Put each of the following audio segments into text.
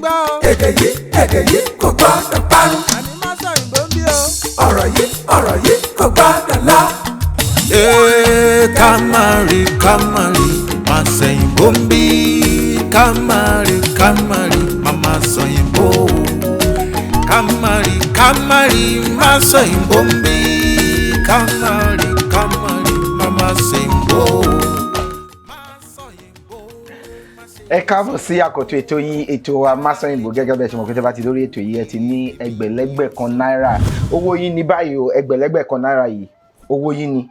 gbọ́ o. èdè yìí kò gbọ́dọ̀ parun. àní má sọ ìbò ń bí o. ọ̀rọ̀ yìí kò gbọ́dọ̀ lọ. Kamari, má sẹ́yìn bombi. Kamari, mama sẹ́yìn bo. Kamari, má sẹ́yìn bombi. Kamari, mama sẹ́yìn bo. Ẹ káàbọ̀ sí àkọ́tún ètò yín, ètò wa Masọ̀yìnbó. Gẹ́gẹ́ bẹ́ẹ̀ ṣe mọ̀ pé tẹ́ bá ti lórí ètò yìí ẹ ti ní ẹgbẹ̀lẹ́gbẹ̀ kan náírà. Owó yín ní báyìí o, ẹgbẹ̀lẹ́gbẹ̀ kan náírà yìí owó yín ni.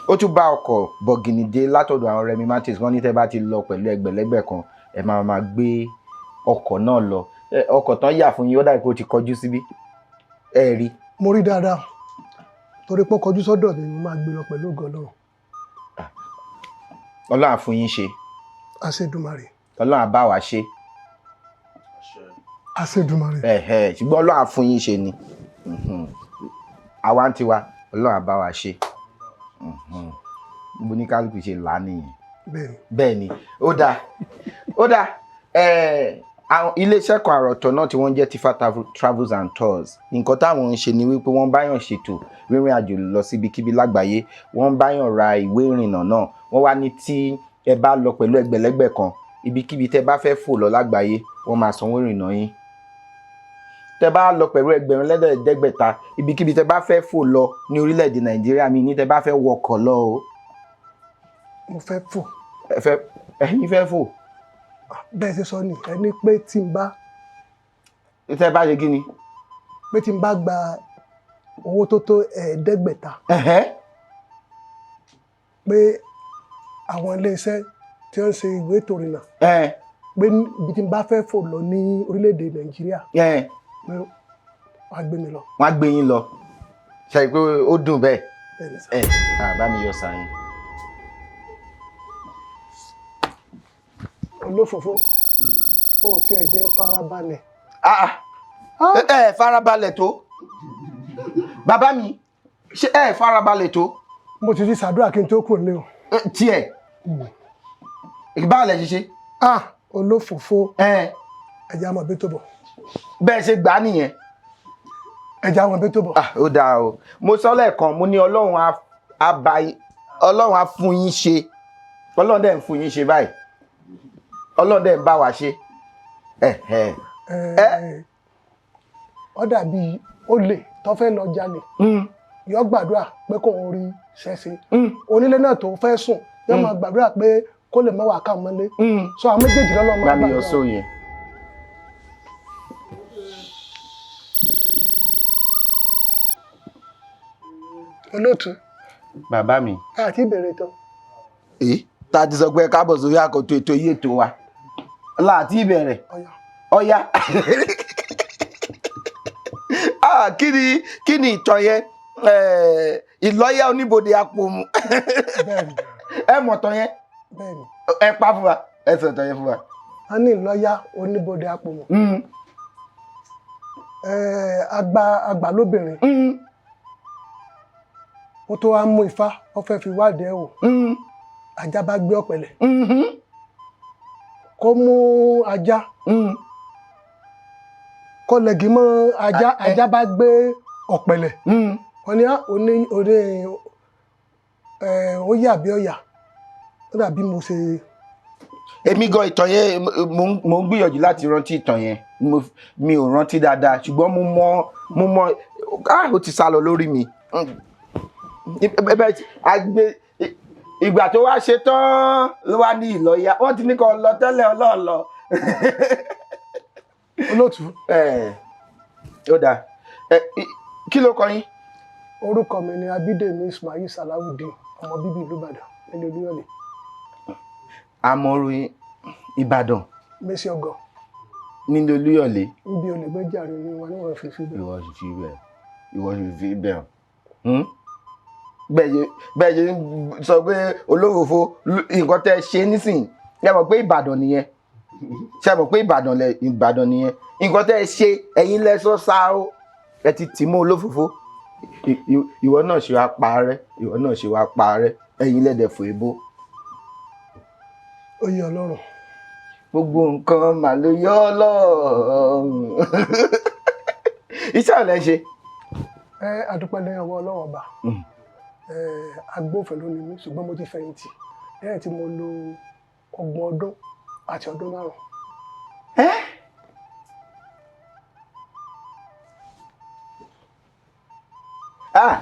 Ó tún bá ọkọ̀ bọ̀gìnì dé látọ̀dọ̀ àwọn Remi Martins. Wọ́n ní tẹ́ bá ti lọ pẹ̀lú ẹgbẹ̀lẹ́gbẹ̀ kan ẹ máa gbé ọkọ̀ náà lọ. Ọkọ̀ tán yà fún yín ó dàbí pé ó ti kọjú síbí. Ẹ rí. Mo rí dáadáa torí pé ó kọjú sọ́dọ̀ mi, mo máa gbé lọ pẹ̀lú ògo Ọlọ́run. Ọlọ́run á fún yín ṣe. Àṣedùmarè. Ọlọ́run á bá wa ṣe. Àṣedùmarè. Ṣùgbọ́n Ọlọ́run á fún yín ṣe ni. Àwa ń tiwa Ọlọ́run á bá wa ṣe. Mo ní kálukú ṣe là nìyẹn. Bẹ́ẹ̀ni ó dáa àwọn iléeṣẹ́ kan àròtọ̀ náà tí wọ́n jẹ́ Tifa Travels and Tours, nǹkan táwọn ń ṣe ni wípé wọ́n báyàn ṣètò rírìn àjò lọ síbikíbi lágbàáyé. Wọ́n báyàn ra ìwé ìrìnnà náà. Wọ́n wá ní tí ẹ bá lọ pẹ̀lú ẹgbẹ̀lẹ́gbẹ̀ kan ibikíbi tẹ bá fẹ́ fò lọ lágbàáyé wọ́n máa sanwó ìrìnnà yín. Tẹ bá lọ pẹ̀lú ẹgbẹ̀rún lẹ́ẹ̀ẹ́dẹ́gbẹ̀ta ibikíbi tẹ bá fẹ́ fò lọ ní orílẹ̀-èdè Nàìjíríà mi ní tẹ bá fẹ́ wọkọ̀ lọ o. Mo fẹ́ fò. Ẹ̀yin fẹ́ fò. Bẹ́ẹ̀ ṣe sọ ni ẹni pé tí n bá. Tẹ bá ṣe kí ni. Pé tí n bá gba owó tó tó ẹ̀ẹ́dẹ́gbẹ̀ta. Pé àwọn iléeṣẹ́ tí wọ́n ń ṣe ìwé ètò ìrìnnà. Pé ibi tí n bá fẹ́ fò lọ ní orílẹ̀-èdè Nàìjíríà. Pé wọ́n á gbé mi lọ. Wọ́n á gbé yín lọ. Ṣe pé ó dùn bẹ́ẹ̀. Bá mi yọ sàyìn. Olófòfó ó ti ẹ̀ jẹ́ farabalẹ̀. Farabalẹ̀ tó. Bàbá mi ṣé farabalẹ̀ tó. Mo ti rí ṣàdúrà kí n tó kù nílé o. Tiẹ̀ ìbáàlẹ̀ ṣiṣẹ́. Olófòfó ẹja mọ̀ bí tó bọ̀. Bẹ́ẹ̀ ṣe gbà á nìyẹn. Ẹja mọ̀ bí tó bọ̀. Ó dáa o. Mo sọ lẹ́ẹ̀kan mo ní Ọlọ́run á fún yín ṣe. Ọlọ́run dẹ̀ ń fún yín ṣe báyìí. Ọlọ́run dẹ̀ ń bá wa ṣe. Ó dàbí olè tó fẹ́ lọ jalè. Yóò gbàdúrà pé kò ń rí ṣẹ́ṣe. Onílé náà tó fẹ́ sùn yóò máa gbàdúrà pé kó lè mọ́wàá ká mọ́lé. So àwọn méjèèjì lọ́lọ́ máa gbà yọ sóò yẹn. Olóòtú. Bàbá mi. Àti ìbẹ̀rẹ̀ tán. Ta ti sọ pé káàbọ̀ sórí àkọ́tún ètò yìí ètò wa. Láti ìbẹ̀rẹ̀. Ọya. Kí ni ìtàn yẹn? Ìlọ́yà oníbodè apòmù. Ẹ mọ̀ tán yẹn? Bẹ́ẹ̀ni. Ẹ pa fún wa. Ẹ sọ tán yẹn fún wa. A ní ìlọ́yà oníbodè apòmù. Àgbà lóbìnrin. Ó tó wá mú ifá, ó fẹ́ fi wádìí ẹ̀ wò. Ajá bá gbé ọ̀pẹ̀lẹ̀. Kó mú ajá. Kó lẹ̀gì mọ́ ajá, ajá bá gbé ọ̀pẹ̀lẹ̀. Wọ́n ní ó yà bí ọ̀yà. Ó dàbí mo ṣe. Èmi gan ìtàn yẹn mo ń gbìyànjú láti rántí ìtàn yẹn. Mi ò rántí dáadáa ṣùgbọ́n mo mọ ó ti sá lọ lórí mi. Ìgbà tó wá ṣe tán ló wá ní ìlọ́yà. Wọ́n ti ní kó lọ tẹ́lẹ̀ ọlọ́ọ̀lọ́. Olóòtú. Ó dáa. Kí ló kọ yín? Orúkọ mi ni Abídèmí Ismail Salawudeen, ọmọ bíbí ìlú Ìbàdàn nílé Olúyọ̀lé. Àmọ̀rò Ìbàdàn. Mẹ́sì ọgọ́. Nílé Olúyọ̀lé. Níbi olùgbẹ́jàre ni wọn níwọ̀n fi fi bẹ́ẹ̀. Ìwọ sì fi bẹ́ẹ̀. Bẹ́ẹ̀ ṣe ń sọ pé olófòfó nǹkan tẹ́ ṣe nísìnyí. Ṣé mọ̀ pé Ìbàdàn nìyẹn? Ṣé mọ̀ pé Ìbàdàn nìyẹn? Nǹkan tẹ́ ṣe ẹ̀yin lẹ́sọ̀ sá o. Ẹ ti tì mọ́ olófòfó. Ìwọ náà ṣe wá parẹ́. Ẹ̀yin lẹ́dẹ̀ fò ebó. Oyè Ọlọ́run. gbogbo nǹkan mà ló yọ Ọlọ́run. Iṣẹ́ ò lẹ ṣe. Adúpẹ́ lẹ́yìn ọwọ́ Ọlọ́run ọba. Agbófinró ni mí ṣùgbọ́n mo ti fẹ̀yìntì lẹ́yìn tí mo lo 30 ọdún àti ọdún 5.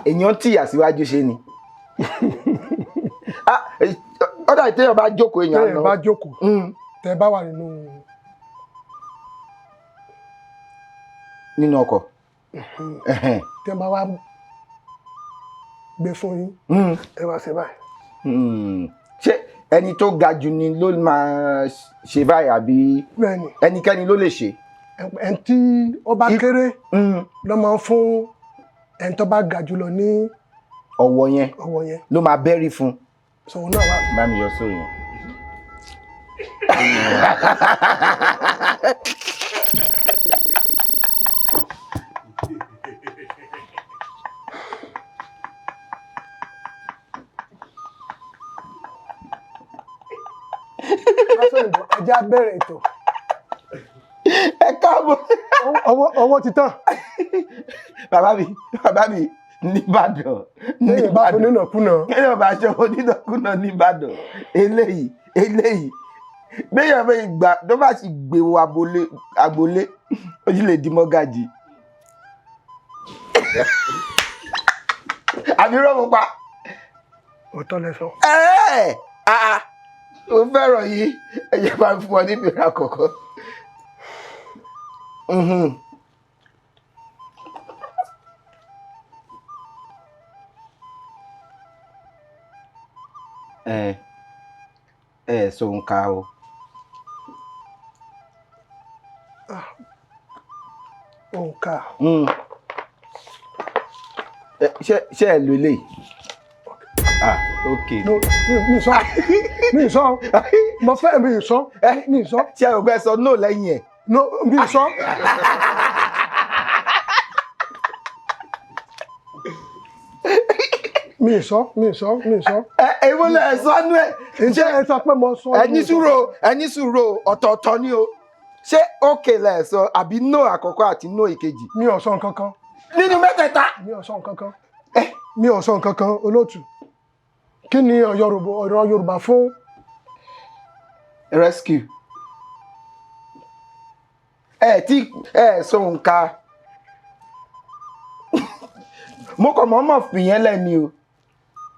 Èèyàn tí àsíwájú ṣe ni. Ọ̀dà ìtẹ́yọ̀ bá jókòó èèyàn lọ. Tẹ́yẹ̀ bá jókòó tẹ́ bá wà nínú ọkọ̀. Tẹ́ bá wá gbé fún yín ẹ wá ṣe báyìí. Ṣé ẹni tó ga jù ni ló máa ṣe báyìí àbí ẹnikẹ́ni ló lè ṣe? Ẹni tí ó bá kéré ló máa ń fún ẹni tó bá ga jù lọ ní ọwọ́ yẹn ló máa bẹ́rí fún. Sọ̀rọ̀ náà wà. Bá mi yọ sóyún. Ẹjẹ́ á bẹ̀rẹ̀ ètò. Ẹ káàbọ̀. Ọwọ́ ti tán. Bàbá mi nìbàdàn. Lẹ́yìn bá fún nínàkúnà. Kéèyàn bá ṣe onínàkúnà nìbàdàn. Eléyìí. Béèyàn bẹ ìgbà tó bá sì gbé wo agbolé, ojú lè di mọ́gàjì. Àbí rọ́ọ̀mù pa. Òótọ́ lẹ sọ. Ó fẹ́ràn yìí, ẹ̀yẹ máa ń fún ọ níbi ìrà kọ̀ọ̀kan. So nǹka o. Òǹkà. Ṣé ẹ lo eléyìí? Ok. Mi sọ. Mo fẹ́ mi sọ. Ṣé ẹ ò gbẹ́ sọ no lẹ́yìn ẹ̀? No, mi sọ. Mi sọ. Èwo lẹ sọ nú ẹ̀? Ǹjẹ́ ẹ sọ pé mo sọ? Ẹni sùúrù ọ̀tọ̀ọ̀tọ̀ ni o. Ṣé okay lẹ sọ àbí no àkọ́kọ́ àti no ìkejì? Mi ò sọ nǹkan kan. Nínú mẹ́tẹ̀ẹ̀ta? Mi ò sọ nǹkan kan olóòtú. Kí ni ọ̀rọ̀ Yorùbá fún rescue? Sọ nǹka. Mo kàn mọ̀ọ́mọ̀ fìyẹn lẹ́ni o.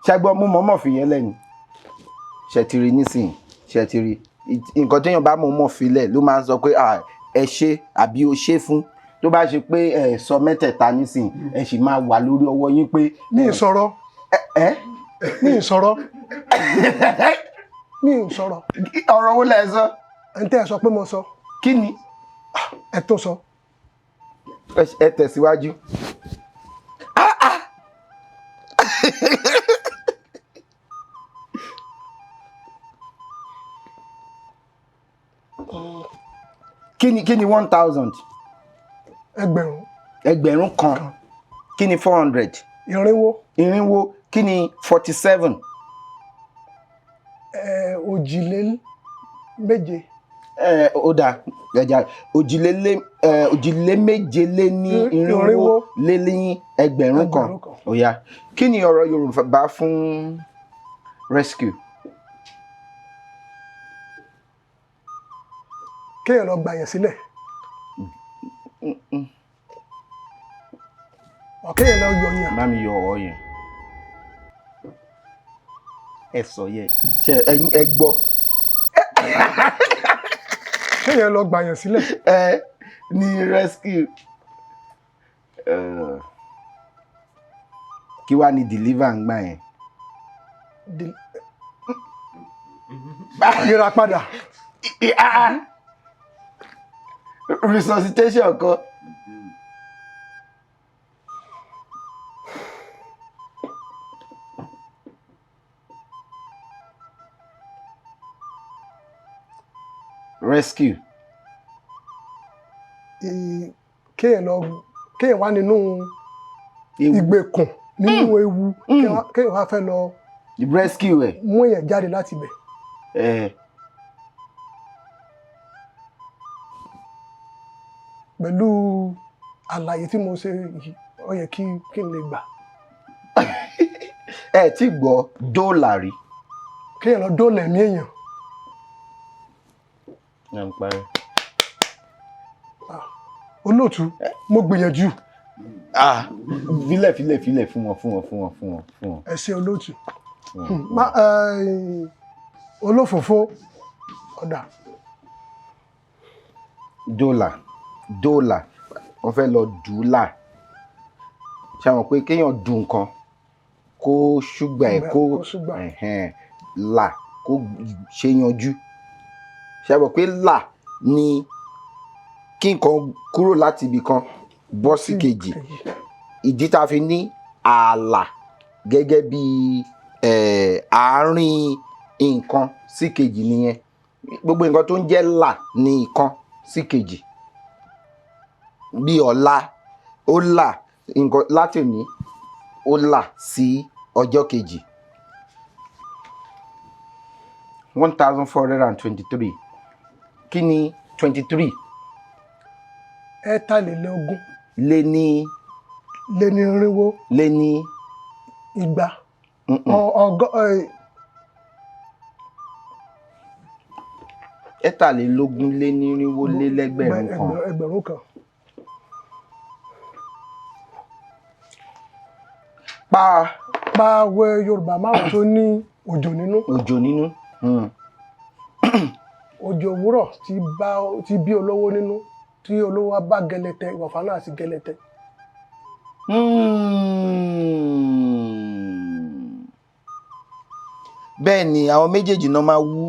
Ṣẹ́gbọ́n mo mọ̀ọ́mọ̀ fìyẹn lẹ́ni. Ṣẹ̀tìrì nísìnyí, ṣẹ̀tìrì. Nǹkan téèyàn bá mọ̀ọ́mọ̀ filẹ̀ ló máa ń sọ pé ẹ ṣe àbí o ṣe fún. Tó bá ṣe pé ẹ sọ mẹ́tẹ̀ẹ̀ta nísìnyí, ẹ sì máa wà lórí ọwọ́ yín pé. Mi ì sọ̀rọ̀. Ọ̀rọ̀ wo lẹ sọ? Ẹ tẹ́ ẹ sọ pé mo sọ. Kí ni? Ẹ tó sọ. Ẹ tẹ̀síwájú. Kí ni 1,000? Ẹgbẹ̀rún kan. Kí ni 400? Irinwó. Kí ni 47? Òjìléméje. Ó dáa ẹja òjìléméje lé ní irinwó lé ní ẹgbẹ̀rún kan. Ó yá. Kí ni ọ̀rọ̀ Yorùbá fún rescue? Kéèyàn lọ gbà yẹn sílẹ̀. Kéèyàn lọ yọ yẹn. Bá mi yọ ọ yẹn. Ẹ sọ yẹ. Ṣé ẹ gbọ́? Kéèyàn lọ gbà yẹn sílẹ̀. Ní rescue. Kí wá ní deliver ń gbà yẹn? Yíra padà. Resuscitation kan. Rescue. Kéèyàn wá nínú ìgbèkùn nínú ewu kéèyàn wá fẹ́ lọ rescue ẹ̀. Mú èèyàn jáde láti bẹ̀. pẹ̀lú àlàyé tí mo ṣe yìí ó yẹ kí n lè gbà. ẹ ti gbọ́ dọ́là rí. kéèyàn lọ dóòlà ẹ̀mí èèyàn. ẹ ń parí. olóòtú mo gbìyànjú. filẹ̀ fún wọn. ẹ ṣé olóòtú. olófòfó ọ̀dà. dọ́là wọ́n fẹ́ lọ dùúlà ṣe àwọn pé kéèyàn dùn nǹkan kó ṣùgbà ẹ̀ kó là kó ṣe yanjú ṣe àwọn pé là ni kí nǹkan kúrò láti ibì kan bọ́ sí kejì ìdí tá a fi ní ààlà gẹ́gẹ́ bí àárín nǹkan sí kejì nìyẹn gbogbo nǹkan tó ń jẹ́ là ní ìkan sí kejì bí ọ̀la ó là nǹkan láti òní ó là sí ọjọ́ kejì 1423 kí ni 23 ẹ̀tàlélógún lé ní irinwó lé ní igba ẹ̀tàlélógún lé ní irinwó lé lẹ́gbẹ̀rún kan. ẹgbẹ̀rún kan. pa Yorùbá márùn tó ní òjò nínú. òjò nínú. òjò òwúrọ̀ tí bí olówó nínú tí olówó bá gẹlẹtẹ ìwọ̀fà náà sì gẹlẹtẹ. bẹ́ẹ̀ ni àwọn méjèèjì náà máa wú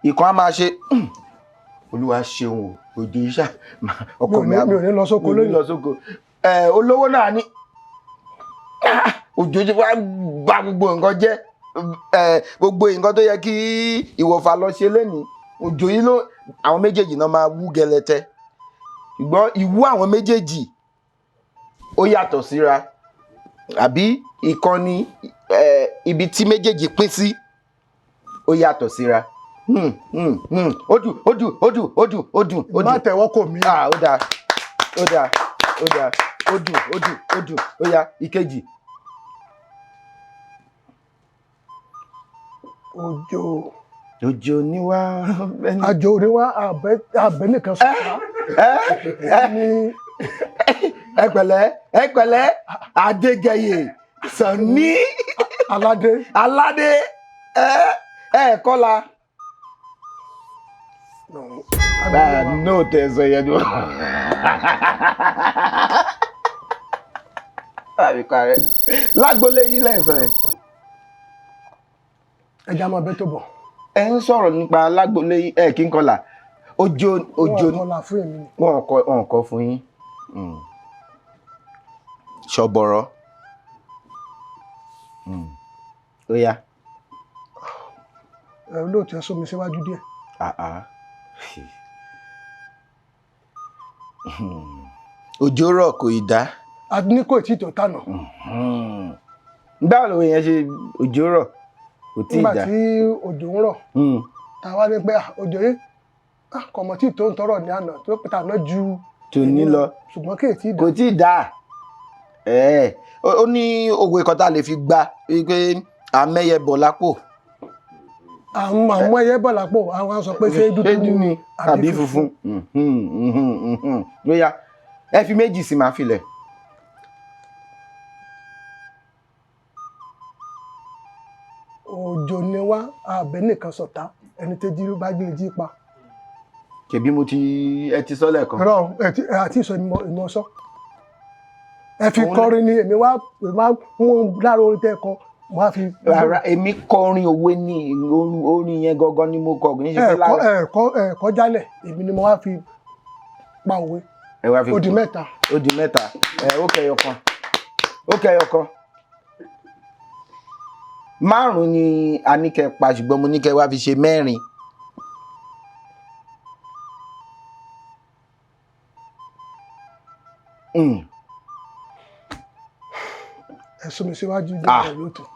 ìkan á máa ṣe olúwa ṣeun o òjò iṣà ọkọ mi ò ní lọ sóko lónìí olówó náà ní òjò ti wá bà gbogbo nǹkan jẹ́ gbogbo nǹkan tó yẹ kí ìwọ̀fà lọ ṣe lénìí òjò yìí ló àwọn méjèèjì náà máa wú gẹlẹtẹ ṣùgbọ́n ìwú àwọn méjèèjì ó yàtọ̀ síra àbí ìkànnì ibi tí méjèèjì pín sí ó yàtọ̀ síra ó dùn. má tẹ̀wọ́ kò mí. ó dáa ó dùn ó yá ìkejì. òjò ni wá. àjò ni wá àbẹ nìkan sọ ẹ pẹ̀lẹ́ Adégẹyè Sànní Aládé kọ́la. no tẹ̀sán yẹn ni wọ́n. lágbolé yìí lẹ́sọ̀ ẹ̀. ẹja máa bẹ́ tó bọ̀. ẹ ń sọ̀rọ̀ nípa lágbolé yìí kí n kọ́la òjò wọn kọ fún yín ṣọ̀bọ̀rọ̀ ó yá. olóòtú ẹ sómi síwájú díẹ̀. òjò rọ̀ kò ì dá. a ní kò tí tó tànà. báwo ló yẹn ṣe òjò rọ̀ kò tí ì dá. nígbà tí òjò ń rọ̀ táwa ní pé òjò yìí kọ̀mọ̀ tí tó ń tọrọ ní àná tó pété àná ju tòní lọ ṣùgbọ́n kò tí ì dá. ó ní òwe kan tá a lè fi gbá wípé àmẹ́yẹ bọ̀ lápò. àmọ́ ẹyẹ bọ̀ lápò àwọn sọ pé ṣé dúdú ni àbí funfun. lóyá ẹ fi méjì sí máa filẹ̀. òjò ni wá àbẹ nìkan sọ̀tá ẹni tẹ́jú bá gbé jí pa. kẹbí mo ti ẹ ti sọ lẹ́ẹ̀kan. rọ àti ìsọ ìmọ̀ sọ ẹ fi kọrin ni èmi wá mú lára orin tẹ́ kọ wá fi. rárá èmi kọrin òwe ní orin yẹn gangan ni mo kọ kì í ṣe pé lára. ẹ̀kọ́ jálẹ̀ èmi ni mo wá fi pa òwe. ẹ wá fi ó di mẹ́ta. ó kẹyọ kan. márùn ni a ní kẹ́ pa ṣùgbọ́n mo ní kẹ́ wá fi ṣe mẹ́rin. ẹ sún mi síwájú díẹ̀ pẹ̀lú òtún.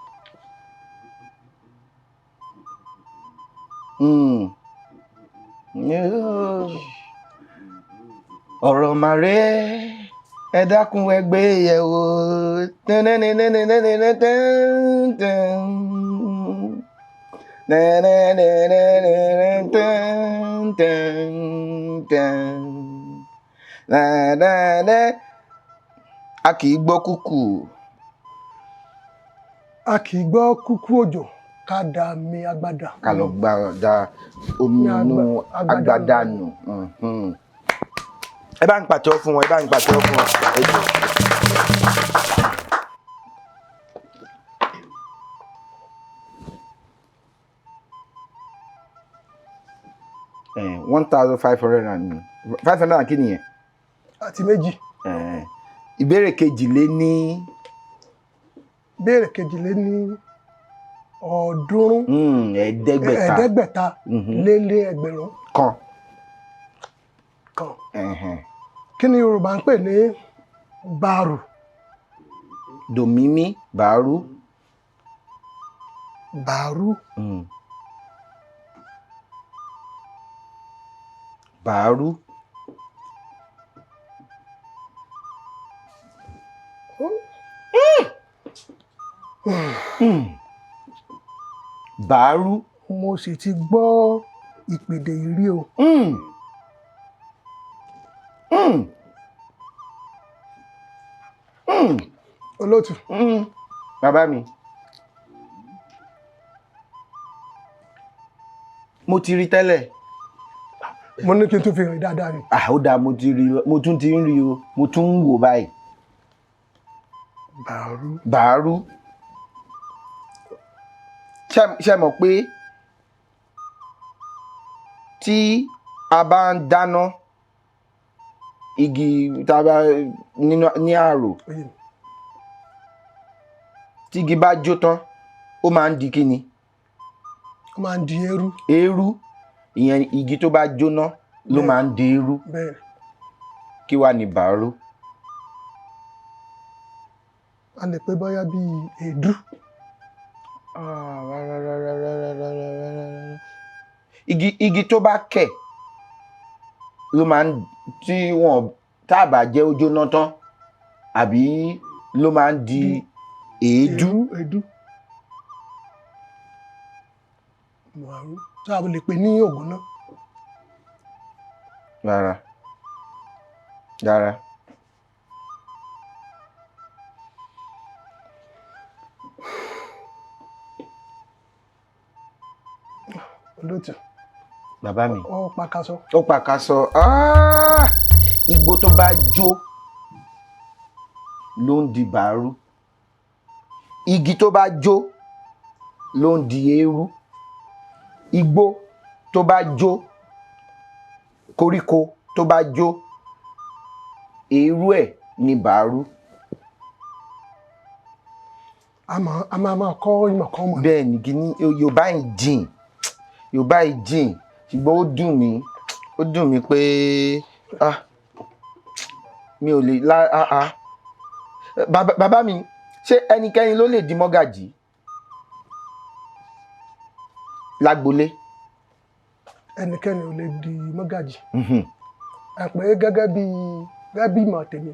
ọ̀rọ̀ màrè ẹ dákun ẹ gbé yẹ̀wò a kì í gbọ́ kúkú. A kì í gbọ́ kúkú òjò ká da mi agbada. Ká lọ da omi inú agbada nù. Ẹ bá ń pàtẹ́wọ́ fún wọn, ẹ bá ń pàtẹ́wọ́ fún wọn. 1,500 and 500 kí nìyẹn? Àti méjì. Ìbéèrè kejì lé ní. Ìbéèrè kejì lé ní ọ̀ọ́dúnrún. Ẹ̀ẹ́dẹ́gbẹ̀ta lé ẹgbẹ̀rún. Kan. Kí ni Yorùbá ń pè ní bàrù? Dòmímí bàrú. Bàrú. Bàrú. Bàrú. Mo sì ti gbọ́ ìpèdè ìrí o. Olótù. Bàbá mi. Mo ti rí tẹ́lẹ̀. Mo ní kí n tún fi hàn dáadáa ni. Ó dáa, mo tún ti ń rí o, mo tún ń wò báyìí. Bàrú. Bàrú. Ṣé mọ̀ pé tí a bá ń dáná igi tàbá ní àrò, tí igi bá jó tán ó máa ń di kíni? Ó máa ń di eérú. Eérú. Ìyẹn igi tó bá jóná ló máa ń di eérú. Bẹ́ẹ̀. Kí wá ní bàrú? A lè pè bóyá bíi èédú. Igi tó bá kẹ̀ ló máa ń tí wọn tá bá jẹ́ ó jóná tán, àbí ló máa ń di èédú. Èédú. Bàrú. Tí a lè pè ní ògùn náà. Rárá. Olótù. Bàbá mi. Ó pàkásọ. Ó pàkásọ. Igbó tó bá jó ló ń di bàrú. Igi tó bá jó ló ń di eérú. Igbó tó bá jó, koríko tó bá jó, eérú ẹ̀ ni bàrú. A máa kọ́ ìmọ̀ kan mọ̀. Bẹ́ẹ̀ ni, kìíní Yorùbá yìí jìn. Yorùbá yìí jìn, ṣùgbọ́n ó dùn mí pé mi ò lè bàbá mi, ṣé ẹnikẹ́ni ló lè di mọ́gàjí lágbolé? Ẹnikẹ́ni ò lè di mọ́gàjí. Ẹ pé gẹ́gẹ́ bí ìmọ̀ tèmi.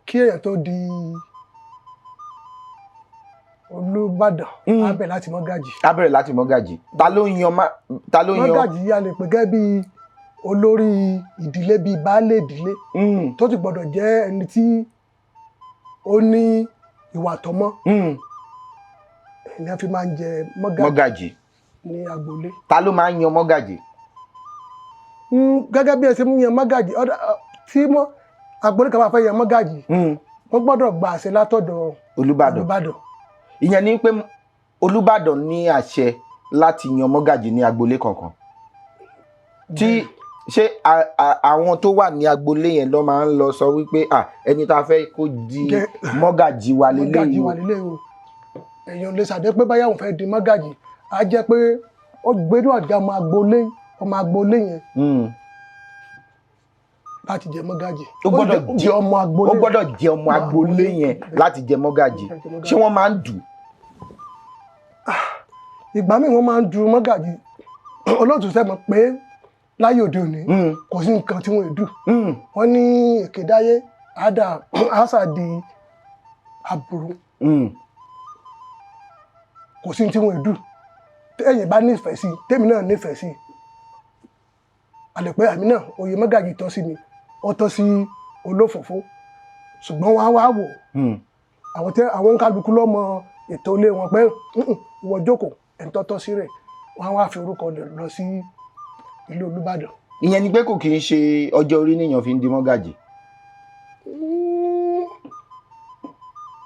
Kí èèyàn tó di Olúbàdàn, á bẹ̀rẹ̀ láti mọ́gàjí. Á bẹ̀rẹ̀ láti mọ́gàjí. Ta ló yan? Mọ́gàjí a lè pè gẹ́gẹ́ bí olórí ìdílé, bíi baálé ìdílé, tó ti gbọ́dọ̀ jẹ́ ẹni tí ó ní ìwà tọ́mọ́. Èèyàn fi máa ń jẹ mọ́gàjí ní agboolé. Ta ló máa ń yan mọ́gàjí? Gẹ́gẹ́ bí ẹ ṣe mú yan mọ́gàjí, tí agboolé kan bá fẹ́ yan mọ́gàjí, wọ́n gbọ́dọ̀ gba àṣẹ látọ̀dọ̀ Olúbàdàn. Ìyẹn ni pé Olúbàdàn ní àṣẹ láti yan mọ́gàjí ní agboolé kankan. Ṣé àwọn tó wà ní agboolé yẹn ló máa ń lọ sọ wípé ẹni tá a fẹ́ kó di mọ́gàjí wa lélẹ́yìí o? Èèyàn lè ṣàdé pé báyà òun fẹ́ di mọ́gàjí, á jẹ́ pé ó gbérú ọ̀gá ọmọ agboolé yẹn láti jẹ mọ́gàjí. Ó gbọ́dọ̀ jẹ ọmọ agboolé yẹn láti jẹ mọ́gàjí. Ṣé wọ́n máa ń dù? Ìgbà míì wọ́n máa ń dù mọ́gàjí, olóòtú sẹ́mọ̀ pé láyé òde òní kò sí nǹkan tí wọ́n dù wọ́n ní èké dáyé àṣà di àbúrò kò sí tí wọ́n dù tẹ́yìn bá nífẹ̀ẹ́ sí tèmi náà nífẹ̀ẹ́ sí àlẹ́pẹ́ àmì náà oyè mọ́gàjì tọ́ sí mi ó tọ́ sí olófòfó ṣùgbọ́n wọ́n á wá wò àwọn kálukú lọ́mọ ètò ilé wọn pé ìwọ jókòó ẹ̀ ń tọ́tọ́ sí rẹ̀ wọ́n á wá fi orúkọ lọ sí ìlú Olúbàdàn. ìyẹn ni pé kò kì í ṣe ọjọ́ orí níyàn fi ń di mọ́gàjì.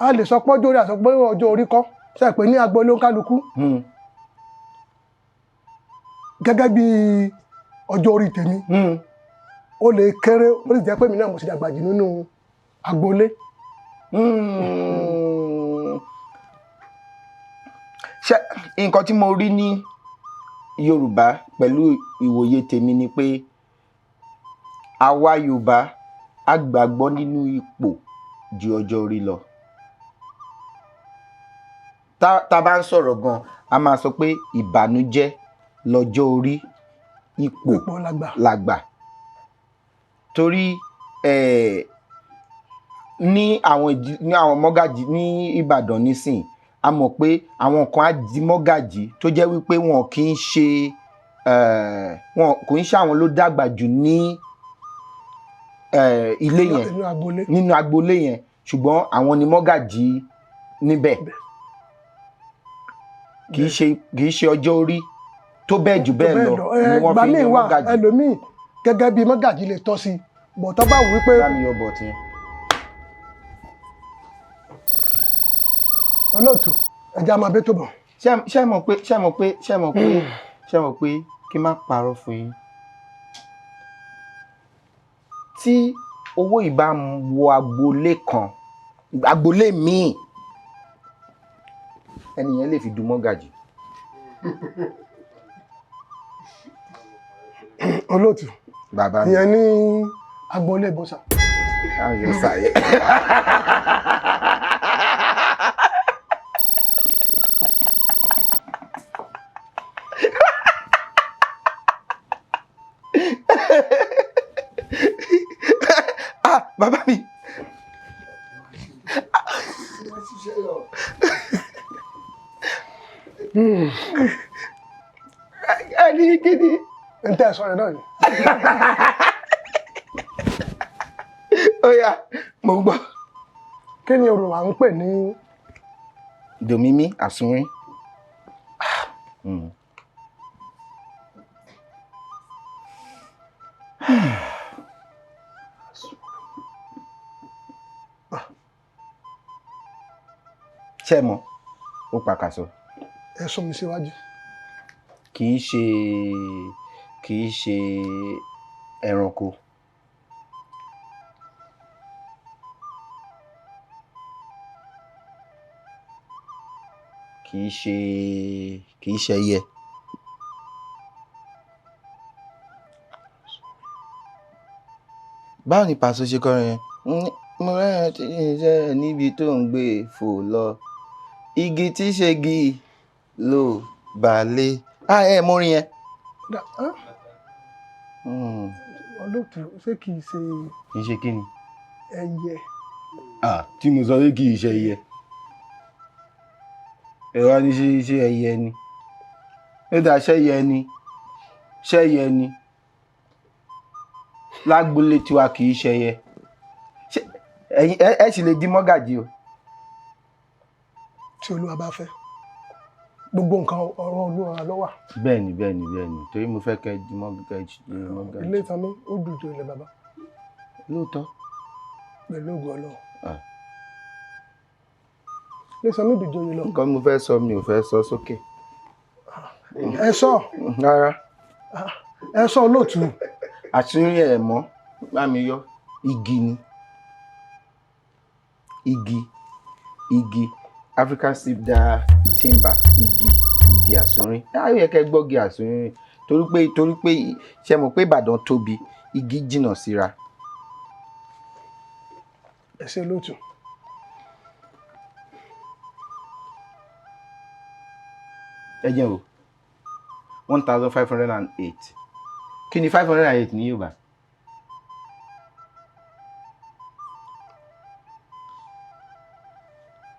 a lè sọ pé ọjọ́ orí àsọ pé ọjọ́ orí kọ́ ṣe pé ní agboolé kálukú gẹ́gẹ́ bí ọjọ́ orí tèmi ó lè kéré ó lè jẹ́ pé mi náà mo sì dàgbà jù nínú agboolé. ṣé nǹkan tí mo rí ní Yorùbá pẹ̀lú ìwòye tèmi ni pé àwa Yorùbá a gbàgbọ́ nínú ipò ju ọjọ́ orí lọ. tá bá ń sọ̀rọ̀ gan a máa sọ pé ìbànújẹ́ lọ́jọ́ orí ipò làgbà torí ní àwọn mọ́gàjì ní Ìbàdàn nísìn a mọ̀ pé àwọn kan á di mọ́gàjì tó jẹ́ wípé wọn kì í ṣe wọn kò ń ṣe àwọn ló dàgbà jù ní ilé yẹn nínú agboolé yẹn ṣùgbọ́n àwọn ni mọ́gàjì níbẹ̀ kì í ṣe ọjọ́ orí tó bẹ́ẹ̀ jù bẹ́ẹ̀ lọ ni wọ́n fi yan mọ́gàjì. ẹlòmíì gẹ́gẹ́ bí mọ́gàjì lè tọ́ sí bọ̀ tó bá wù wípé. láàmì ọbọ̀ tí. olóòtú ẹja máa bẹ́ tó bọ̀. ṣé mọ̀ pé kí n má parọ́ fún yín tí owó ìbá wọ agboolé kan agboolé míì ẹnìyẹn lè fi du mọ́gàjì. olóòtú bàbá mi ìyẹn ní agboolé bọ́sà. ayọ̀ sàyẹ̀. bàbá mi. ẹni gidi. n tẹ́ ẹ sọ rẹ náà ni. ó yá mo gbọ́. kí ni Yorùbá ń pè ní. dòmímí àsúnrín. ṣé mọ̀ ó pàkàṣọ. ẹ sọ mi síwájú. kì í ṣe ẹranko. kì í ṣe ẹyẹ. báwo ni Pàṣọ ṣe kọrin yẹn mo rẹ́rìn tí ìṣe níbi tó ń gbé fò lọ igi tí ṣègi ló balẹ̀ ẹ mọ orin yẹn. olóòtú ṣé kì í ṣe. kì í ṣe kí ni. ẹyẹ. tí mo sọ pé kì í ṣe ẹyẹ ẹ wá ní ṣe ẹyẹ ni ó dá ṣẹyẹ ni lágboolé tiwa kì í ṣẹyẹ ẹ sì lè di mọ́gàjì o. tí Olúwa bá fẹ́ gbogbo nǹkan ọ̀rọ̀ Olúwa ló wà. bẹ́ẹ̀ni torí mo fẹ́ kẹ́ di mọ́gàjì. ilé ìtàn mi ó dùn ju ilẹ̀ bàbá. lóòótọ́. pẹ̀lú ògùn Ọlọ́run. ilé ìtàn mi dùn ju ilẹ̀ lọ. nǹkan mo fẹ́ sọ mi ò fẹ́ sọ sókè. ẹ sọ. rárá. ẹ sọ olóòtú. àṣírí ẹ̀ mọ́ bá mi yọ igi ni. igi African cedar timber igi àsúnrín ayọ̀ yẹ kẹ́ gbọ́gi àsúnrín torí pé ṣe mọ̀ pé Ìbàdàn tóbi igi jìnnà síra. ẹ ṣe lóòtú. ẹ jẹ́ o 1508 kí ni 508 ní Yorùbá?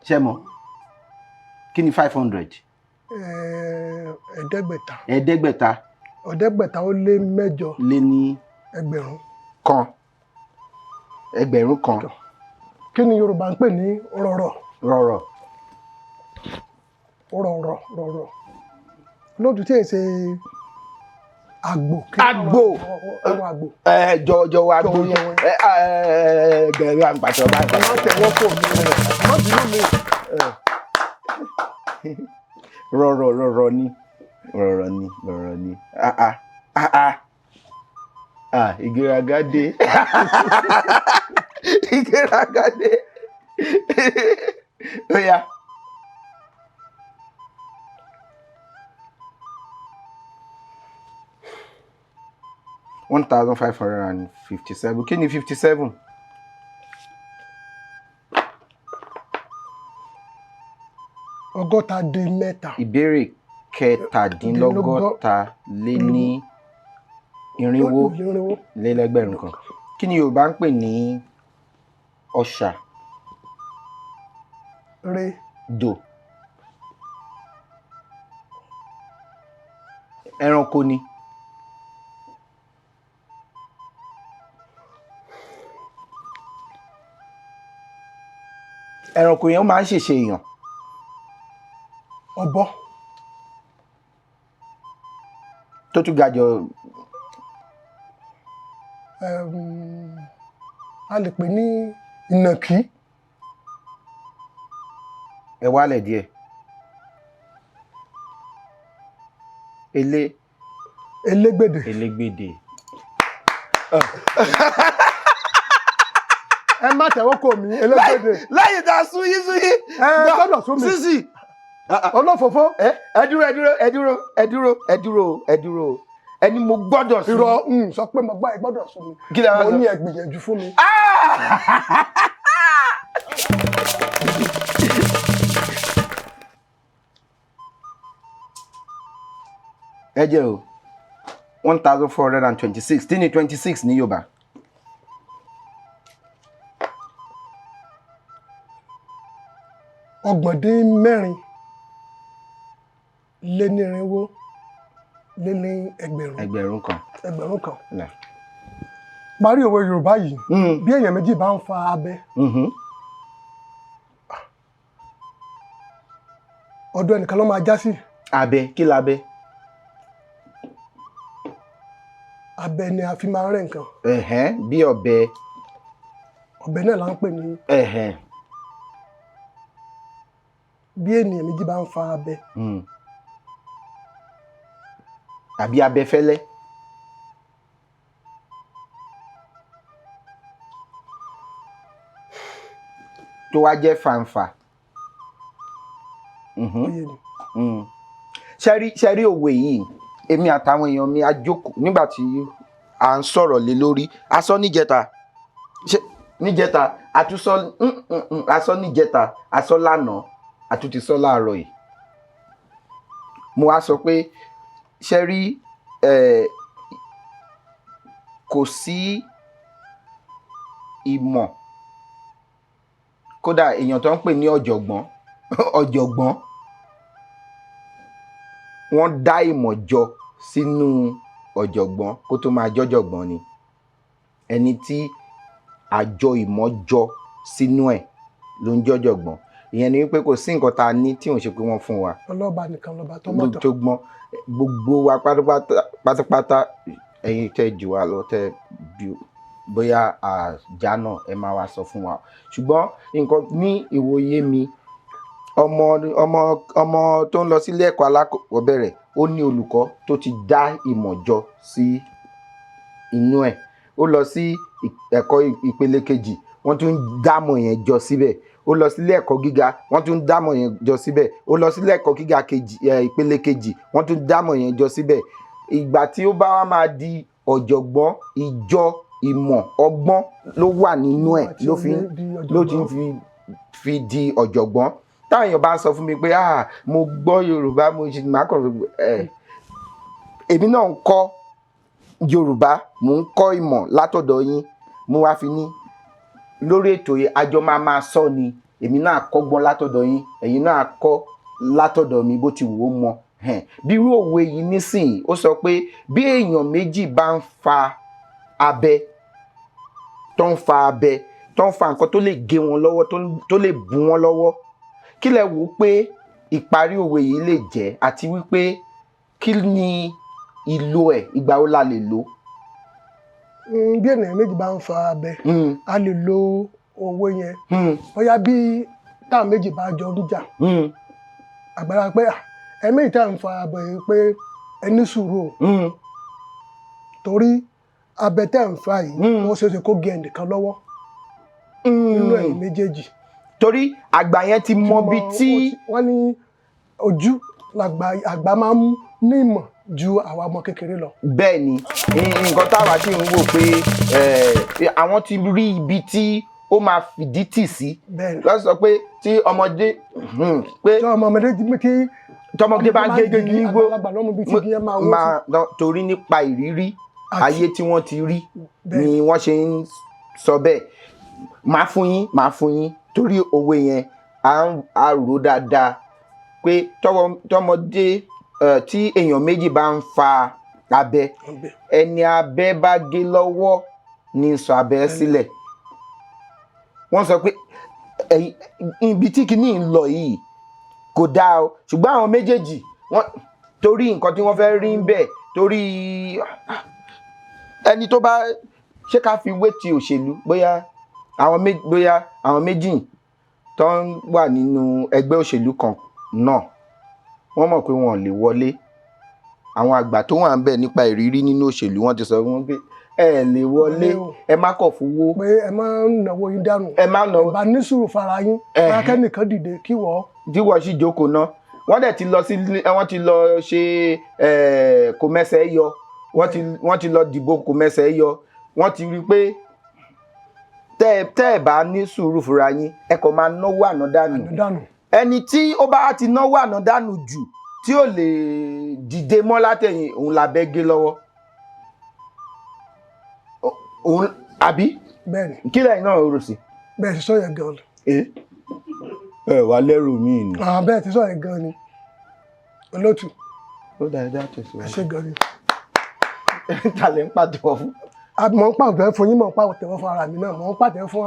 ṣé mọ̀ kí ni 500? ẹ̀ẹ́dẹ́gbẹ̀ta. ẹ̀ẹ́dẹ́gbẹ̀ta ó lé mẹ́jọ. lé ní ẹgbẹ̀rún. ẹgbẹ̀rún kan. kí ni Yorùbá ń pè ní rọ̀rọ̀? rọ̀rọ̀ lóòtú tí èsè àgbò. àgbò jọ̀wọ́ àgbò yẹn gẹ̀rẹ́ àgbàtọ̀ báyìí. má tẹ̀wọ́ pò mí má bínú mi. rọ̀rọ̀ ni ìgbéraga dé. Ó yá. $1,557. Kí ni 57? Ọgọ́ta dín mẹ́ta. Ìbéèrè kẹtàdínlọ́gọ́ta lé ní irinwó lé lẹ́gbẹ̀rún kan. Kí ni Yorùbá ń pè ní ọ̀ṣà? Dò. Ẹranko ni. Ẹranko yẹn ó máa ń ṣèṣe èèyàn. Ọ̀bọ. Tó tún ga jọ. A lè pè ní ìnàkí. Ẹ wálẹ̀ díẹ̀. Elégbèdè. Ẹ má tẹ̀wọ́ kò mí elégbèdè. Láyé tá a súyí. Gbọ́dọ̀ sún mi. Sísì. Olófòfó. Ẹ dúró. Ẹni mo gbọ́dọ̀ sún. Irọ́ sọ pé mo gbá ẹ gbọ́dọ̀ sún mi. Kí lẹ wá sọ? Mo ní ẹ gbìyànjú fún mi. Ẹ jẹ́ o 1426 tí ni 26 ní Yorùbá? Ọgbọ̀ndín mẹ́rin lé ní irinwó lé ní ẹgbẹ̀rún kan. Parí òwe Yorùbá yìí bí èèyàn méjì bá ń fa abẹ ọ̀dọ̀ ẹnìkan ló máa já sí. Abẹ kí labẹ? Abẹ ni a fi máa ń rẹ́ nǹkan. Bí ọ̀bẹ. Ọ̀bẹ náà là ń pè ní. Bí ènìyàn méjì bá ń fa abẹ. Àbí abẹfẹ́lẹ́. Tó wá jẹ́ fàǹfà. Ṣẹ́rí òwe yìí èmi àtàwọn èèyàn mi a jókòó nígbà tí à ń sọ̀rọ̀ lé lórí asọ níjẹta àtúnsọ asọ níjẹta asọ lánàá àtúntì sọ láàárọ̀ yìí. Mo wá sọ pé ṣẹ́rí kò sí ìmọ̀ kódà èèyàn tó ń pè ní ọ̀jọ̀gbọ́n wọ́n dá ìmọ̀ jọ sínú ọ̀jọ̀gbọ́n kó tó máa jọ́jọ̀gbọ́n ni. Ẹni tí àjọ ìmọ̀ jọ sínú ẹ̀ ló ń jọ́jọ̀gbọ́n. Ìyẹn ni wípé kò sí nǹkan tá a ní tí òun ṣe pé wọ́n fún wa. Ọlọ́ba nìkan lọ́ba tó mọ̀tọ̀. Tó gbọ́n gbogbo wa pátápátá ẹ̀yin tẹ́ jù wá lọ tẹ́ bí bóyá àjà náà ẹ máa wá sọ fún wa. Ṣùgbọ́n nǹkan ní ìwòye mi ọmọ tó ń lọ sílé ẹ̀kọ́ alákọ̀ọ́bẹ̀rẹ̀ ó ní olùkọ́ tó ti dá ìmọ̀ jọ sí inú ẹ̀. Ó lọ sí ẹ̀kọ́ ìpele kejì wọ́n tún dámọ̀ yẹn jọ síbẹ̀. Ó lọ sílé ẹ̀kọ́ gíga wọ́n tún dámọ̀ yẹn jọ síbẹ̀. Ó lọ sílé ẹ̀kọ́ gíga ìpele kejì wọ́n tún dámọ̀ yẹn jọ síbẹ̀. Ìgbà tí ó bá wá máa di ọ̀jọ̀gbọ́n ìjọ ìmọ̀ ọgbọ́n ló wà nínú ẹ̀ ló ti fi di ọ̀jọ̀gbọ́n. Táwọn èèyàn bá sọ fún mi pé mo gbọ́ Yorùbá mo ṣe máa kàn èmi náà ń kọ́ Yorùbá mò ń kọ́ ìmọ̀ látọ̀dọ̀ yín mo wá fi ní lórí ètò yìí àjọ máa sọ ni èmi náà kọ́gbọ́n látọ̀dọ̀ yín ẹ̀yin náà kọ́ látọ̀dọ̀ mi bó ti wù ó mọ bí irú òwe yìí nísìnyí ó sọ pé bí èèyàn méjì bá ń fa abẹ tó ń fa nǹkan tó lè gé wọn lọ́wọ́ tó lè bù wọn lọ́wọ́ kí lẹ wò ó pé ìparí òwe yìí lè jẹ́ àti wípé kí ni ìlò ẹ̀ ìgbà wo la lè lò. bí ènìyàn méjì bá ń fa abẹ a lè lo òwe yẹn bóyá bí táwọn méjì bá jọ ń jà àgbàrá pé ẹ̀mí tá à ń fa abẹ yìí pé ẹni sùúrù torí abẹ tẹ́ ń fa yìí wọ́n ṣe é ṣe kó gé ẹnìkan lọ́wọ́ nínú ẹ̀yìn méjèèjì. torí àgbà yẹn ti mọ bí tí. wọ́n ní ojú àgbà máa ń ní ìmọ̀ ju àwa ọmọ kékeré lọ. bẹ́ẹ̀ ni nǹkan táwa sì ń wò pé àwọn ti rí ibi tí ó máa fìdí tì sí. lọ́sọ̀ sọ pé tí ọmọdé pé tọmọdé bá gégé nígbó máa torí nípa ìrírí ayé tí wọ́n ti rí ni wọ́n ṣe ń sọ bẹ́ẹ̀. máa fún yín torí òwe yẹn à rò dáadáa pé tọmọdé tí èèyàn méjì bá ń fa abẹ ẹni abẹ bá gé lọ́wọ́ ní sọ abẹ sílẹ̀. wọ́n sọ pé ibi tí kìíní ń lọ yìí kò dáa o ṣùgbọ́n àwọn méjèèjì torí nǹkan tí wọ́n fẹ́ rí ń bẹ̀ torí ẹni tó bá ṣé ká fi wé ti òṣèlú bóyá àwọn méjì tó ń wà nínú ẹgbẹ́ òṣèlú kan náà wọ́n mọ̀ pé wọn ò lè wọlé àwọn àgbà tó wà ń bẹ̀ nípa ìrírí nínú òṣèlú wọ́n ti sọ wọ́n pé ẹ lè wọlé ẹ má kọ̀ fowó. pé ẹ má náwó yín dànù bá ní sùúrù fara yín akẹ́nìkan dìde kí wọ́n sì jókòó ná wọ́n dẹ̀ ti lọ sí wọ́n ti lọ ṣe kò mẹ́sẹ̀ yọ wọ́n ti lọ dìbò kò mẹ́sẹ̀ yọ wọ́n ti rí i pé tẹ́ ẹ bá ní sùúrù fúnra yín ẹ kò máa náwó àná dànù ẹni tí ó bá ti náwó àná dànù jù tí ò lè dìde mọ́ látẹ̀yìn òun la bẹ́ gé lọ́wọ́ òun àbí bẹ́ẹ̀ni kí lẹ́yìn náà rò sí. bẹ́ẹ̀ ti sọ yẹn gan ni. ẹ wà lẹ́rù mi ni. bẹ́ẹ̀ ti sọ yẹn gan ni olótù. ó dáadáa tẹ̀síwájú. ẹ ṣe gan ni. tàlẹ́ ń pàtẹ́wọ́ fún. mọ̀ ń pàtẹ́wọ́ fún yín mọ̀ ń pàtẹ́wọ́ fún ara mi náà mọ̀ ń pàtẹ́wọ́ fún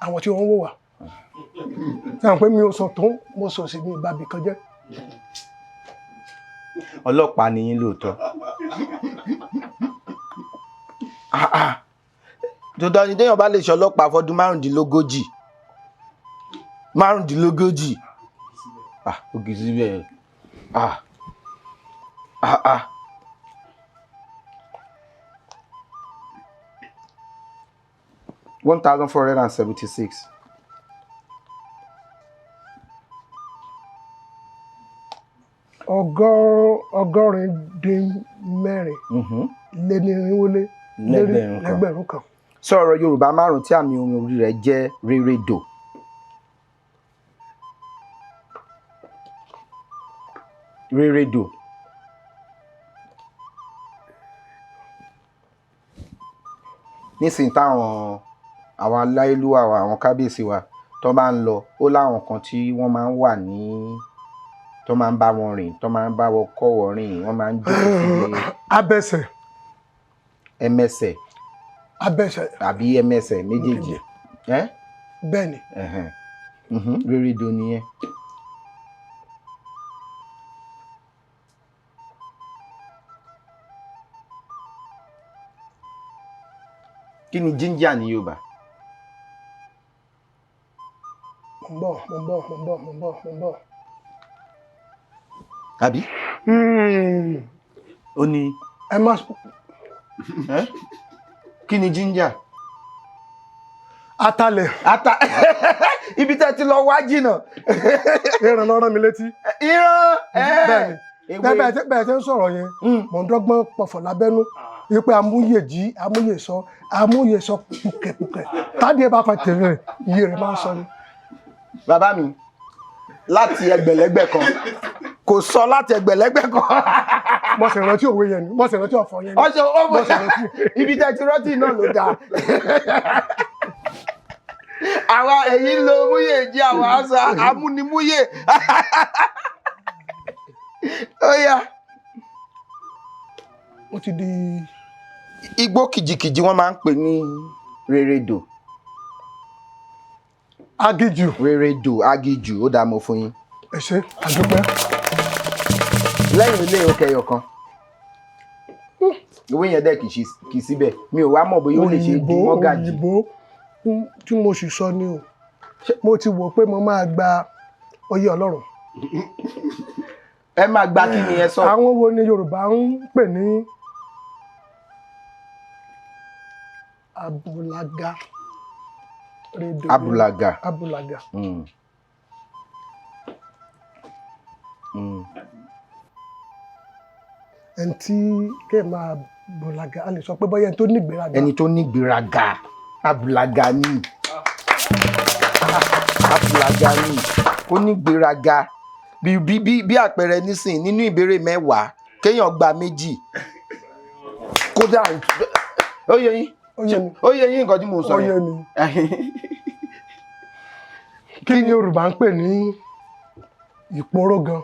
àwọn tí wọ́n ń wò wá. sáà pé mi ò sọ tó mo sọ sí mi ìbàbí kan jẹ́. ọlọ́pàá ni yín lóòótọ́. tòótọ́ ni téèyàn bá lè ṣe ọlọ́pàá fọdún márùndínlógójì ó kì í síbẹ̀ 1476. ọgọ́rin dín mẹ́rin lé ní irinwó lé lẹ́gbẹ̀rún kan. sọ̀rọ̀ Yorùbá márùn tí àmì ohùn orí rẹ̀ jẹ́ rérédò. rérédò. nísìnyí àwọn aláìlúwà wa àwọn kábíyèsí wa tó bá ń lọ ó láwọn kan tí wọ́n máa ń wà ní tó máa ń bá wọn rìn tó máa ń bá wọn kọ́ wọn rìn wọ́n máa ń jókòó sílé. abẹsẹ̀. ẹmẹsẹ̀. abẹsẹ̀. àbí ẹmẹsẹ̀ méjèèjì. bẹ́ẹ̀ni. rérédò nìyẹn. kí ni jíńjà ní Yorùbá? mo ń bọ̀. àbí? ó ní. ẹ má. kí ni jíńjà? atalẹ̀. ibi tẹ́ ti lọ wá jìnnà. ìran lọ́rọ̀ mi létí. ìran. bẹ́ẹ̀ bẹ́ẹ̀ tẹ́ ń sọ̀rọ̀ yẹn mò ń dọ́gbọ́n pọ̀fọ̀ lábẹ́nú wípé amúyèsọ pùkẹ̀pùkẹ̀ tádé ẹ bá fa tèrè iye rẹ̀ máa ń sọ ni. bàbá mi láti ẹgbẹ̀lẹ́gbẹ̀ kan kò sọ láti ẹgbẹ̀lẹ́gbẹ̀ kan. mo sì rántí òwe yẹn ni mo sì rántí ọ̀fọ̀ yẹn ni. ọ̀sẹ̀ ọmọ ibi tẹ́ ti rántí náà ló dáa. àwa èyí ń lo múyè jẹ́ àwọn àṣà amúnimúyè. ó yá. ó ti di. igbó kìjìkìjì wọ́n máa ń pè ní reredo. agijù. reredo agijù ó dáa mo fún yín. ẹ ṣé àdúpẹ́. lẹ́yìn ilé òkèèyàn kan ìwé yẹn dẹ̀ kì í síbẹ̀ mi ò wá mọ̀ bóyá ó lè ṣe ju mọ́gàjì. òyìnbó tí mo sì sọ ni o mo ti wò pé mo máa gba oyè Ọlọ́run. ẹ máa gba kí ni ẹ sọ. àwọn wo ni Yorùbá ń pè ní abúlágà. abúlágà. abúlágà. ẹni tí kéè máa bùlágà a lè sọ pé bóyá ẹni tó nígbéraga. ẹni tó nígbéraga abúlágà ni abúlágà ni ó nígbéraga bí àpẹẹrẹ nísìn nínú ìbéèrè 10 kéèyàn gba 2 kódà ó yé yín nǹkan tí mo sọ yẹn ni. kí ni Yorùbá ń pè ní ìporó gan.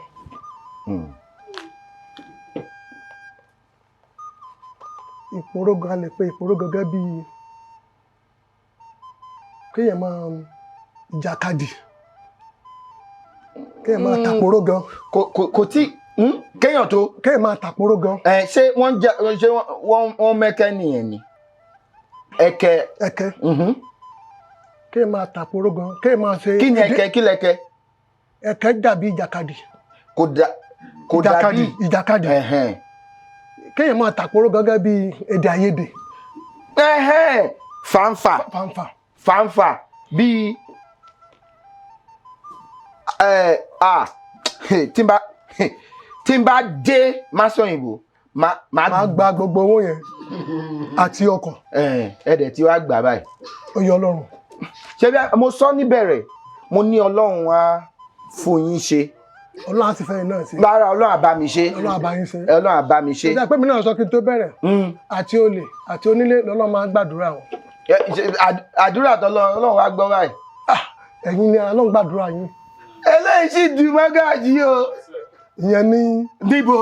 ìporó gan a lè pe ìporó gẹ́gẹ́ bí kéèyàn máa ìjàkadì kéèyàn máa tàporó gan. kò tí kéèyàn tó. kéèyàn máa tàporó gan. ṣé wọ́n mẹ́kẹ́ nìyẹn ni. ẹkẹ. kéèyàn máa tàporó gan kéèyàn máa ṣe. kí ni ẹkẹ kí lẹkẹ. ẹkẹ dàbí ìjàkadì. kò dàbí ìjàkadì. kéèyàn máa tàporó gẹ́gẹ́ bí èdè àìyedè. fàǹfà bíi tí n bá dé Másọ̀yìnbó máa gba gbogbo owó yẹn àti ọkọ̀. ẹ̀ẹ́dẹ̀ tí wàá gbà báyìí. ó yọ Ọlọ́run. ṣé bí mo sọ níbẹ̀rẹ̀ mo ní Ọlọ́run á fún yín ṣe. Ọlọ́run á ti fẹ́ yín náà sí. rárá Ọlọ́run á bá mi ṣe. Ọlọ́run á bá yín ṣe. Ọlọ́run á bá mi ṣe. ṣé pé mi náà sọ kí n tó bẹ̀rẹ̀. àti olè àti onílé lọ́lọ́run máa ń gbàdúrà wọn. àdúrà tọ́lọ́run wá gbọ́ báyìí. ẹ̀yin ni Ọlọ́run gbàdúrà yín. eléyìí sì di mọ́gàjì o. ìyẹn ní. níbo.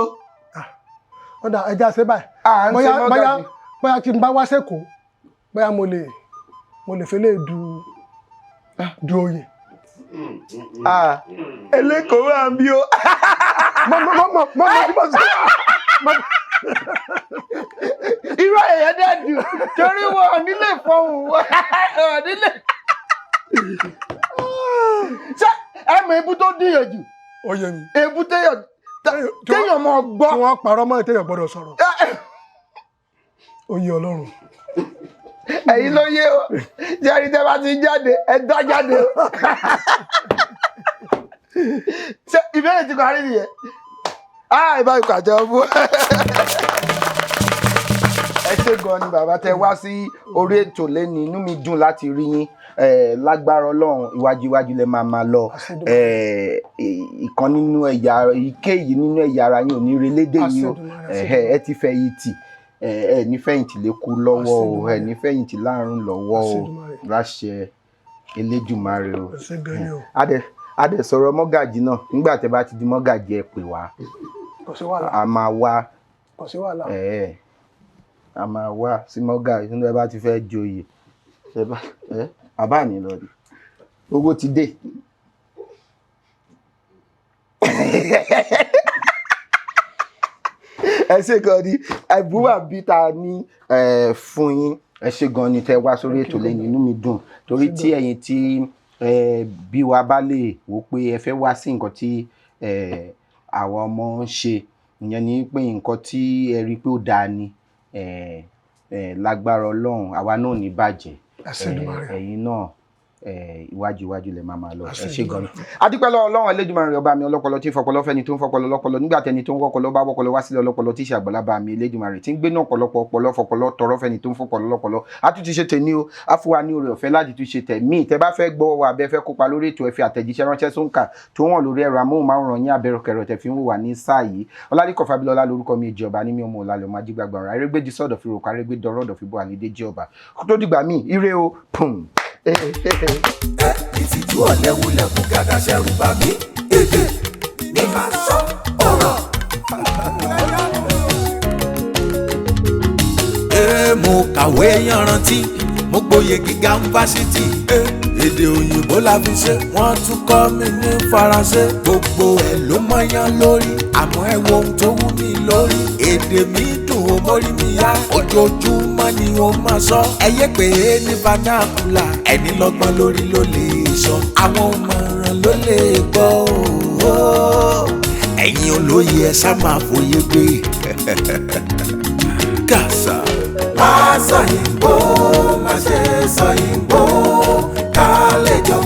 ọ̀dà ẹja ṣe báyìí. à ń ṣe mọ́gàjì. bóyá tí n bá wá sẹ́kọ̀ọ́ bóyá mo lè fẹ́ lè du oyè. eléko wà ń bí o. irú ẹ̀yẹ dẹ́ dùn torí wọn nílé fọhùn wọn nílé. ṣé ẹ mọ ebú tó díyàn jù. oyè mi. ebú téèyàn mọ gbọ́. tí wọ́n parọ́ mọ́ téèyàn gbọ́dọ̀ sọ̀rọ̀. oyè Ọlọ́run. ẹ̀yin ló yé o jẹ́rìí tẹ́ bá ti jáde ẹ dá jáde o. ṣé ìbéèrè ti parí nìyẹn. ìbá ikọ̀ àjọ fún. ẹ ṣé gan ni bàbá tẹ́ wá sí orí ètò lẹ́ni inú mi dùn láti rí yín lágbára Ọlọ́run iwájú lẹ máa lọ ìkan nínú ẹ̀yà ìkéyìí nínú ẹ̀yà ara yín ò ní relédè yìí o ẹ ti fẹ́ yìí tì ẹ ní fẹ̀yìntì lè kú lọ́wọ́ o ẹ ní fẹ̀yìntì láàrún lọ́wọ́ o láṣẹ Elédùmarè o. adẹ sọ̀rọ̀ mọ́gàjì náà nígbà tẹ́ bá ti di mọ́gàjì ẹ pè wá a máa wá a máa wá sí mọ́gàjì nígbà bá ti fẹ́ joyè bàbá mi lọ rí owó ti dé. ẹ ṣé gan ni àìbúwà bí ta ní fún yín ẹ ṣé gan ni tẹ́ wá sórí ètò lẹ́yìn inú mi dùn torí tí ẹ̀yin tí bí wa bá lè wò pé ẹ fẹ́ wá sí nǹkan tí àwọn ọmọ ń ṣe ìyẹn ni pé nǹkan tí ẹ rí pé ó dáa ni lágbára Ọlọ́run àwa náà ní bàjẹ́ ẹ̀yin náà iwájú lè máa lọ ẹ ṣé gan ni. adúpẹ́ lọ́wọ́ Ọlọ́run Elédùmarè ọba mi ọlọ́pọlọ tí ń fọpọlọ fẹ́ni tó ń fọpọlọ lọ́pọlọ nígbà tẹni tó ń wọ́pọlọ bá wọ́pọlọ wá sílẹ̀ ọlọ́pọlọ tí ṣàgbọ́lá bá mi Elédùmarè tí ń gbé náà ọ̀pọ̀lọpọ̀ ọpọlọ fọpọlọ tọrọ fẹ́ni tó ń fọpọlọ lọ́pọlọ a tún ti ṣe tèmi o a fún wa ní oore ọ̀fẹ́ láti tún ṣe tẹ̀mí tẹ bá fẹ́ gbọ́ wa abẹ́ fẹ́ kópa lórí ètò ẹ fi àtẹ̀jíṣẹ́ ránṣẹ́ sóǹkà tó wọ́n lórí ẹ̀rọ amóhùnmáwòrán yín abẹ́rọ̀kẹ̀rọ̀ tẹ̀ fi ń wò wá ní sáà yìí Ọládìkọ̀ Fábílọ́lá lórúkọ mi ìjọba ní mi ọmọ ọ̀làlẹ̀ ọmọ ajígbàgbà ọ̀rọ̀ arégbèdì sọ́dọ̀ fi rò kárẹ́gbé dọ̀rọ̀ ọ̀dọ̀ fi bọ̀ àlédè jẹ́ ọba kó tó dìgbà míì ire o pùn. ìtìjú ọ̀lẹ́wulẹ̀kùn gàdá ṣẹ́rù bà mí èdè ní máa sọ ọ̀rọ̀. mo kàwé yanrantí mo gboyè gíga fásitì èdè òyìnbó la fi ṣe wọ́n tún kọ́ mi ní faransé gbogbo ẹ̀ ló mọ́yán lórí àmọ́ ẹ wo ohun tó wú mi lórí èdè mi dùn ó mórí mi yá ojoojúmọ́ ni ó máa sọ ẹyẹ pé ní vernacular ẹni lọ́gbọ́n lórí ló lè sọ àwọn ọmọràn ló lè gbọ́ ẹ̀yin olóye ẹ sá máa fòye gbé kàṣà. má sọ Ìgbò má ṣe sọ Ìgbò ká lè jọ